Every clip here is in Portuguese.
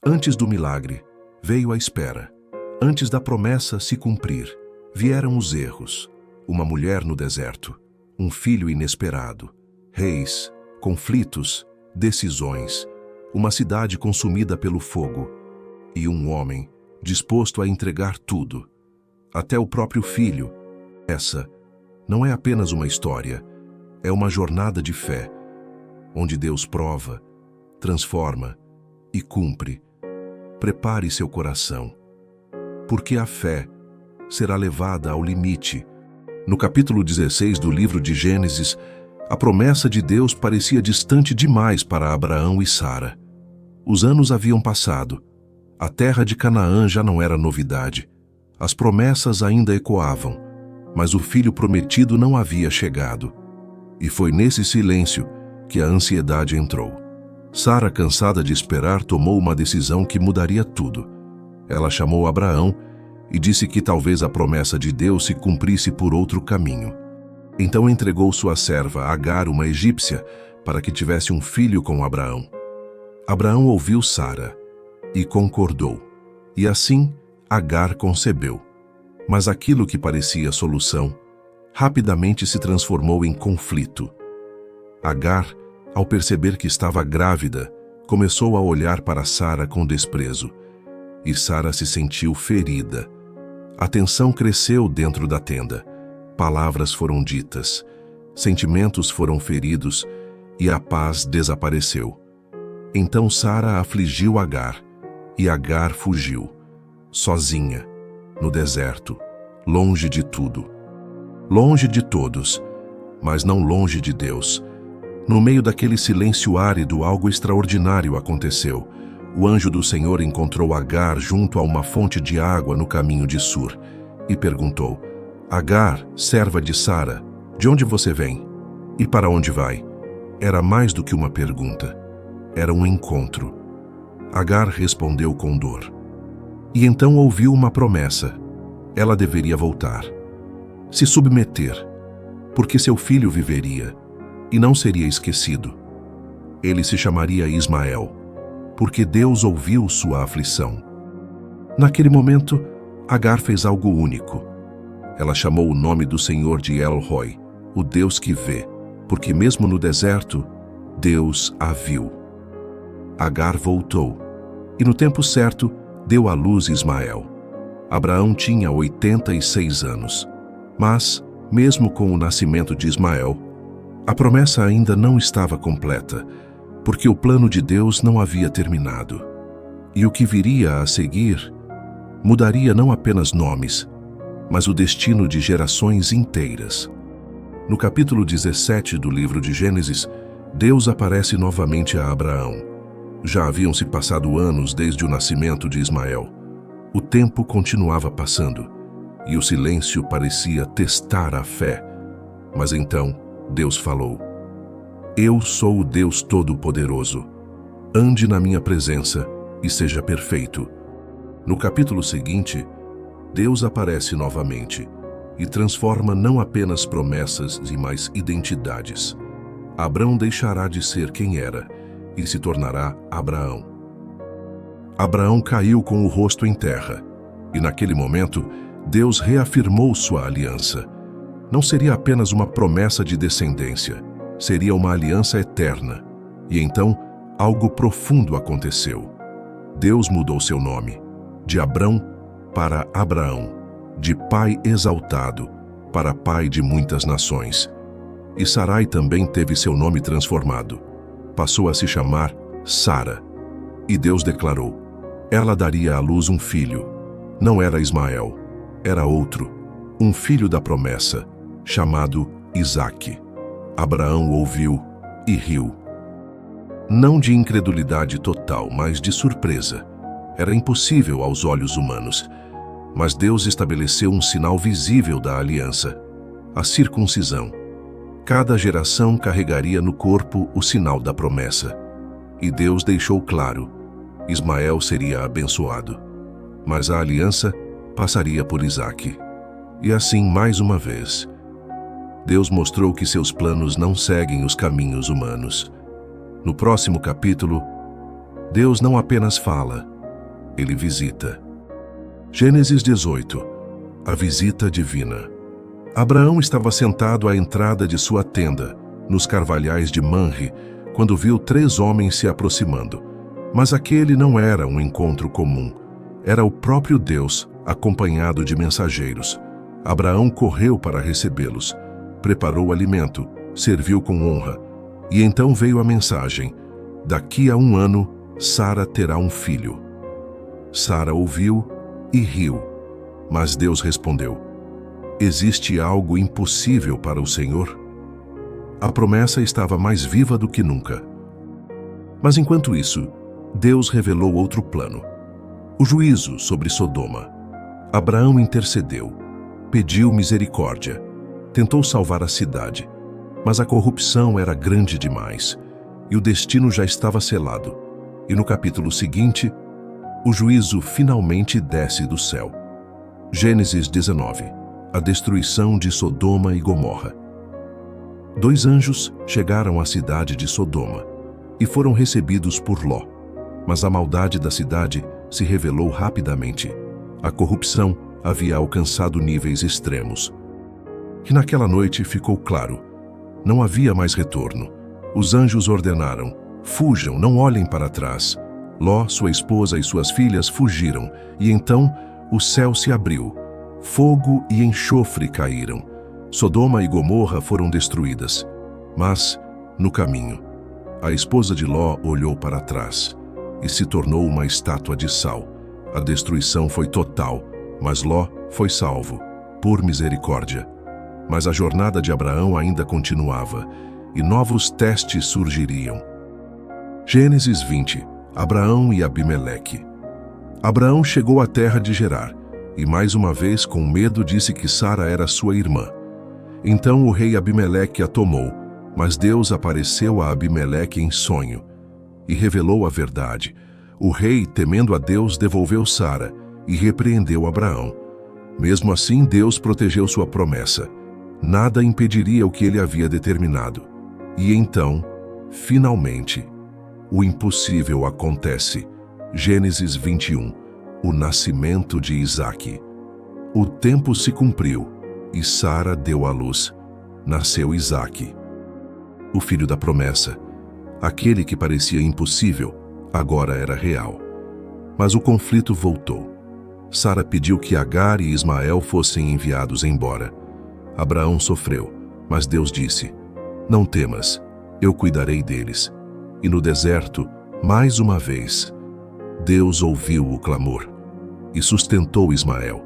Antes do milagre, veio a espera. Antes da promessa se cumprir, vieram os erros. Uma mulher no deserto, um filho inesperado, reis, conflitos, decisões, uma cidade consumida pelo fogo e um homem disposto a entregar tudo, até o próprio filho. Essa não é apenas uma história, é uma jornada de fé, onde Deus prova, transforma e cumpre. Prepare seu coração, porque a fé será levada ao limite. No capítulo 16 do livro de Gênesis, a promessa de Deus parecia distante demais para Abraão e Sara. Os anos haviam passado. A terra de Canaã já não era novidade. As promessas ainda ecoavam, mas o filho prometido não havia chegado. E foi nesse silêncio que a ansiedade entrou. Sara, cansada de esperar, tomou uma decisão que mudaria tudo. Ela chamou Abraão e disse que talvez a promessa de Deus se cumprisse por outro caminho. Então entregou sua serva, Agar, uma egípcia, para que tivesse um filho com Abraão. Abraão ouviu Sara e concordou. E assim, Agar concebeu. Mas aquilo que parecia solução, rapidamente se transformou em conflito. Agar, ao perceber que estava grávida, começou a olhar para Sara com desprezo. E Sara se sentiu ferida. A tensão cresceu dentro da tenda. Palavras foram ditas, sentimentos foram feridos e a paz desapareceu. Então Sara afligiu Agar, e Agar fugiu, sozinha, no deserto, longe de tudo. Longe de todos, mas não longe de Deus. No meio daquele silêncio árido, algo extraordinário aconteceu. O anjo do Senhor encontrou Agar junto a uma fonte de água no caminho de Sur e perguntou: Agar, serva de Sara, de onde você vem? E para onde vai? Era mais do que uma pergunta. Era um encontro. Agar respondeu com dor. E então ouviu uma promessa. Ela deveria voltar. Se submeter, porque seu filho viveria e não seria esquecido. Ele se chamaria Ismael, porque Deus ouviu sua aflição. Naquele momento, Agar fez algo único. Ela chamou o nome do Senhor de El Roi, o Deus que vê, porque mesmo no deserto, Deus a viu. Agar voltou, e no tempo certo, deu à luz Ismael. Abraão tinha 86 anos, mas, mesmo com o nascimento de Ismael, a promessa ainda não estava completa, porque o plano de Deus não havia terminado. E o que viria a seguir mudaria não apenas nomes, mas o destino de gerações inteiras. No capítulo 17 do livro de Gênesis, Deus aparece novamente a Abraão. Já haviam se passado anos desde o nascimento de Ismael. O tempo continuava passando, e o silêncio parecia testar a fé. Mas então, Deus falou: Eu sou o Deus Todo-Poderoso. Ande na minha presença e seja perfeito. No capítulo seguinte, Deus aparece novamente e transforma não apenas promessas e mais identidades. Abrão deixará de ser quem era e se tornará Abraão. Abraão caiu com o rosto em terra, e naquele momento, Deus reafirmou sua aliança. Não seria apenas uma promessa de descendência, seria uma aliança eterna. E então, algo profundo aconteceu. Deus mudou seu nome, de Abrão para Abraão, de pai exaltado para pai de muitas nações. E Sarai também teve seu nome transformado. Passou a se chamar Sara. E Deus declarou: ela daria à luz um filho. Não era Ismael, era outro, um filho da promessa, chamado Isaque. Abraão ouviu e riu. Não de incredulidade total, mas de surpresa. Era impossível aos olhos humanos. Mas Deus estabeleceu um sinal visível da aliança: a circuncisão. Cada geração carregaria no corpo o sinal da promessa. E Deus deixou claro: Ismael seria abençoado, mas a aliança passaria por Isaque. E assim, mais uma vez, Deus mostrou que seus planos não seguem os caminhos humanos. No próximo capítulo, Deus não apenas fala, ele visita. Gênesis 18. A visita divina. Abraão estava sentado à entrada de sua tenda, nos carvalhais de Manre, quando viu 3 homens se aproximando. Mas aquele não era um encontro comum. Era o próprio Deus, acompanhado de mensageiros. Abraão correu para recebê-los, preparou o alimento, serviu com honra. E então veio a mensagem: daqui a 1 ano, Sara terá um filho. Sara ouviu e riu. Mas Deus respondeu: existe algo impossível para o Senhor? A promessa estava mais viva do que nunca. Mas enquanto isso, Deus revelou outro plano: o juízo sobre Sodoma. Abraão intercedeu, pediu misericórdia, tentou salvar a cidade, mas a corrupção era grande demais e o destino já estava selado. E no capítulo seguinte, o juízo finalmente desce do céu. Gênesis 19. A destruição de Sodoma e Gomorra. 2 anjos chegaram à cidade de Sodoma e foram recebidos por Ló. Mas a maldade da cidade se revelou rapidamente. A corrupção havia alcançado níveis extremos. E naquela noite ficou claro: não havia mais retorno. Os anjos ordenaram: fujam, não olhem para trás. Ló, sua esposa e suas filhas fugiram, e então o céu se abriu. Fogo e enxofre caíram. Sodoma e Gomorra foram destruídas. Mas, no caminho, a esposa de Ló olhou para trás e se tornou uma estátua de sal. A destruição foi total, mas Ló foi salvo, por misericórdia. Mas a jornada de Abraão ainda continuava, e novos testes surgiriam. Gênesis 20. Abraão e Abimeleque. Abraão chegou à terra de Gerar, e mais uma vez, com medo, disse que Sara era sua irmã. Então o rei Abimeleque a tomou, mas Deus apareceu a Abimeleque em sonho e revelou a verdade. O rei, temendo a Deus, devolveu Sara e repreendeu Abraão. Mesmo assim, Deus protegeu sua promessa. Nada impediria o que ele havia determinado. E então, finalmente, o impossível acontece. Gênesis 21. O nascimento de Isaque. O tempo se cumpriu e Sara deu à luz. Nasceu Isaque, o filho da promessa. Aquele que parecia impossível, agora era real. Mas o conflito voltou. Sara pediu que Agar e Ismael fossem enviados embora. Abraão sofreu, mas Deus disse: não temas, eu cuidarei deles. E no deserto, mais uma vez, Deus ouviu o clamor e sustentou Ismael.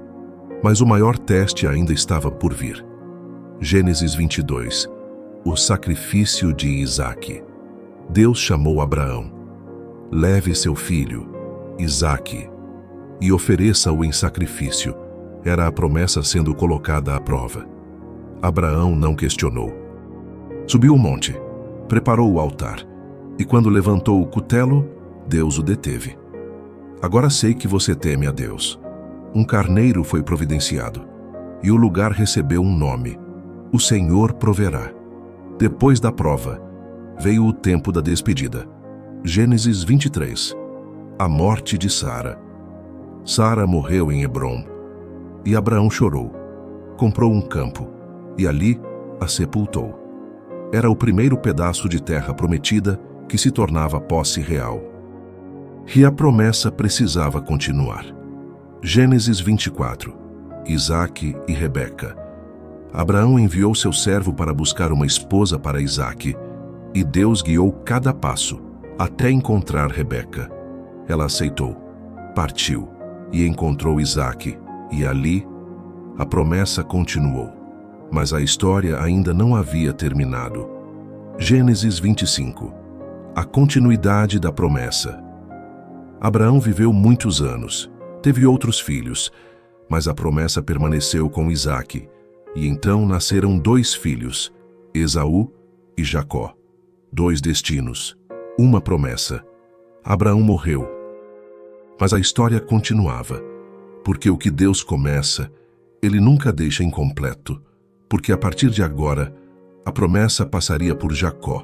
Mas o maior teste ainda estava por vir. Gênesis 22. O sacrifício de Isaque. Deus chamou Abraão: leve seu filho, Isaque, e ofereça-o em sacrifício. Era a promessa sendo colocada à prova. Abraão não questionou. Subiu o monte, preparou o altar, e quando levantou o cutelo, Deus o deteve. Agora sei que você teme a Deus. Um carneiro foi providenciado, e o lugar recebeu um nome: o Senhor proverá. Depois da prova, veio o tempo da despedida. Gênesis 23. A morte de Sara. Sara morreu em Hebrom, e Abraão chorou. Comprou um campo, e ali a sepultou. Era o primeiro pedaço de terra prometida que se tornava posse real. E a promessa precisava continuar. Gênesis 24. Isaque e Rebeca. Abraão enviou seu servo para buscar uma esposa para Isaque, e Deus guiou cada passo, até encontrar Rebeca. Ela aceitou, partiu e encontrou Isaque, e ali a promessa continuou. Mas a história ainda não havia terminado. Gênesis 25. A continuidade da promessa. Abraão viveu muitos anos, teve outros filhos, mas a promessa permaneceu com Isaque, e então nasceram 2 filhos, Esaú e Jacó. 2 destinos, uma promessa. Abraão morreu, mas a história continuava, porque o que Deus começa, Ele nunca deixa incompleto, porque a partir de agora, a promessa passaria por Jacó,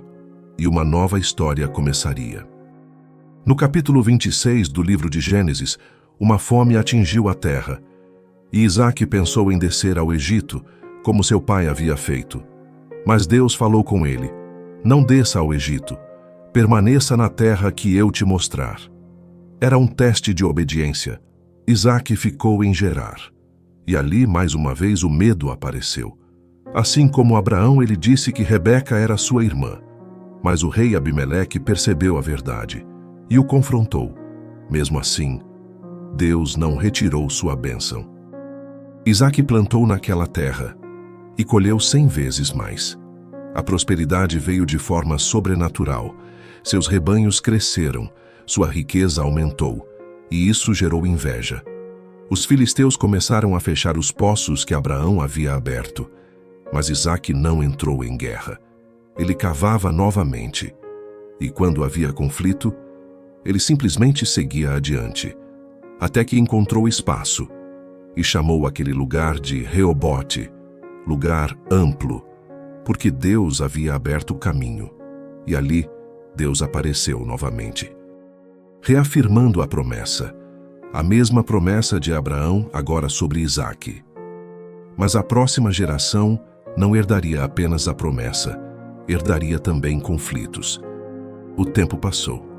e uma nova história começaria. No capítulo 26 do livro de Gênesis, uma fome atingiu a terra, e Isaque pensou em descer ao Egito, como seu pai havia feito. Mas Deus falou com ele: não desça ao Egito, permaneça na terra que eu te mostrar. Era um teste de obediência. Isaque ficou em Gerar, e ali mais uma vez o medo apareceu. Assim como Abraão, ele disse que Rebeca era sua irmã. Mas o rei Abimeleque percebeu a verdade e o confrontou. Mesmo assim, Deus não retirou sua bênção. Isaque plantou naquela terra e colheu 100 vezes mais. A prosperidade veio de forma sobrenatural. Seus rebanhos cresceram, sua riqueza aumentou, e isso gerou inveja. Os filisteus começaram a fechar os poços que Abraão havia aberto, mas Isaque não entrou em guerra. Ele cavava novamente, e quando havia conflito, ele simplesmente seguia adiante, até que encontrou espaço, e chamou aquele lugar de Reobote, lugar amplo, porque Deus havia aberto o caminho, e ali Deus apareceu novamente, reafirmando a promessa, a mesma promessa de Abraão agora sobre Isaque. Mas a próxima geração não herdaria apenas a promessa, herdaria também conflitos. O tempo passou,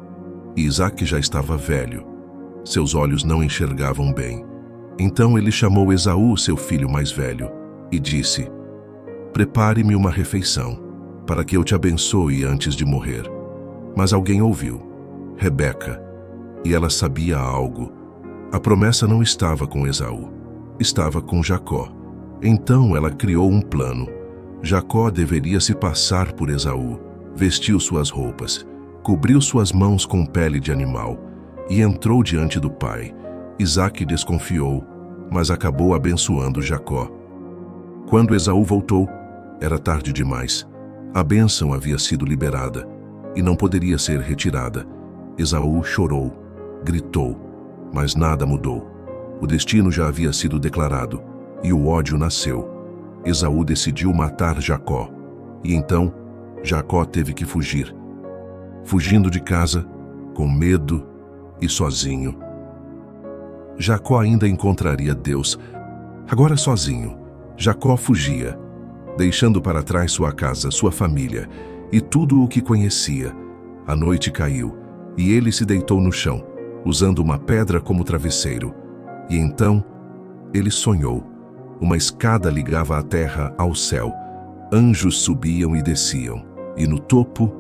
e Isaque já estava velho. Seus olhos não enxergavam bem. Então ele chamou Esaú, seu filho mais velho, e disse: prepare-me uma refeição, para que eu te abençoe antes de morrer. Mas alguém ouviu, Rebeca, e ela sabia algo. A promessa não estava com Esaú, estava com Jacó. Então ela criou um plano. Jacó deveria se passar por Esaú, vestiu suas roupas, cobriu suas mãos com pele de animal e entrou diante do pai. Isaque desconfiou, mas acabou abençoando Jacó. Quando Esaú voltou, era tarde demais. A bênção havia sido liberada e não poderia ser retirada. Esaú chorou, gritou, mas nada mudou. O destino já havia sido declarado e o ódio nasceu. Esaú decidiu matar Jacó, e então Jacó teve que fugir. Fugindo de casa, com medo e sozinho. Jacó ainda encontraria Deus. Agora sozinho, Jacó fugia, deixando para trás sua casa, sua família e tudo o que conhecia. A noite caiu e ele se deitou no chão, usando uma pedra como travesseiro. E então ele sonhou. Uma escada ligava a terra ao céu. Anjos subiam e desciam, e no topo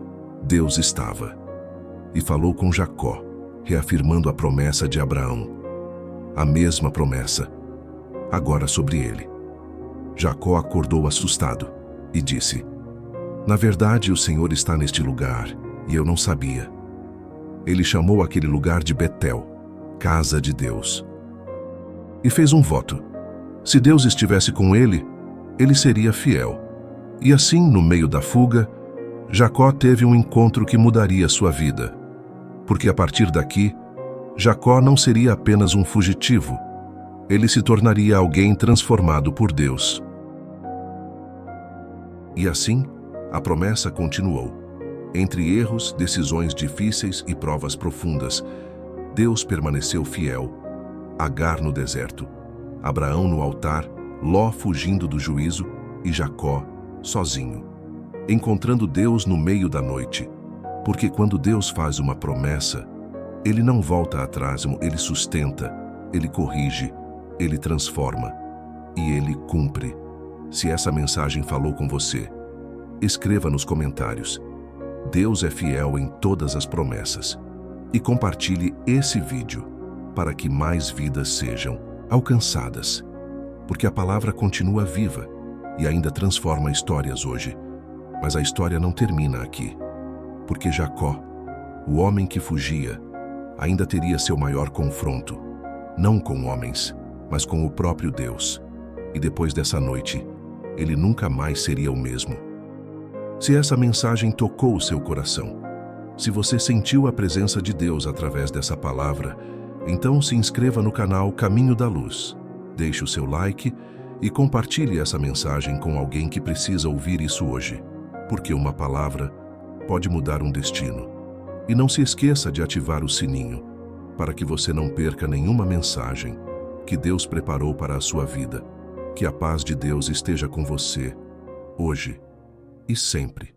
Deus estava. E falou com Jacó, reafirmando a promessa de Abraão. A mesma promessa, agora sobre ele. Jacó acordou assustado e disse: na verdade, o Senhor está neste lugar, e eu não sabia. Ele chamou aquele lugar de Betel, casa de Deus. E fez um voto. Se Deus estivesse com ele, ele seria fiel. E assim, no meio da fuga, Jacó teve um encontro que mudaria sua vida. Porque a partir daqui, Jacó não seria apenas um fugitivo. Ele se tornaria alguém transformado por Deus. E assim, a promessa continuou. Entre erros, decisões difíceis e provas profundas, Deus permaneceu fiel. Agar no deserto, Abraão no altar, Ló fugindo do juízo e Jacó sozinho, encontrando Deus no meio da noite. Porque quando Deus faz uma promessa, Ele não volta atrás, Ele sustenta, Ele corrige, Ele transforma e Ele cumpre. Se essa mensagem falou com você, escreva nos comentários. Deus é fiel em todas as promessas. E compartilhe esse vídeo para que mais vidas sejam alcançadas. Porque a palavra continua viva e ainda transforma histórias hoje. Mas a história não termina aqui. Porque Jacó, o homem que fugia, ainda teria seu maior confronto, não com homens, mas com o próprio Deus. E depois dessa noite, ele nunca mais seria o mesmo. Se essa mensagem tocou o seu coração, se você sentiu a presença de Deus através dessa palavra, então se inscreva no canal Caminho da Luz, deixe o seu like e compartilhe essa mensagem com alguém que precisa ouvir isso hoje, porque uma palavra pode mudar um destino. E não se esqueça de ativar o sininho, para que você não perca nenhuma mensagem que Deus preparou para a sua vida. Que a paz de Deus esteja com você, hoje e sempre.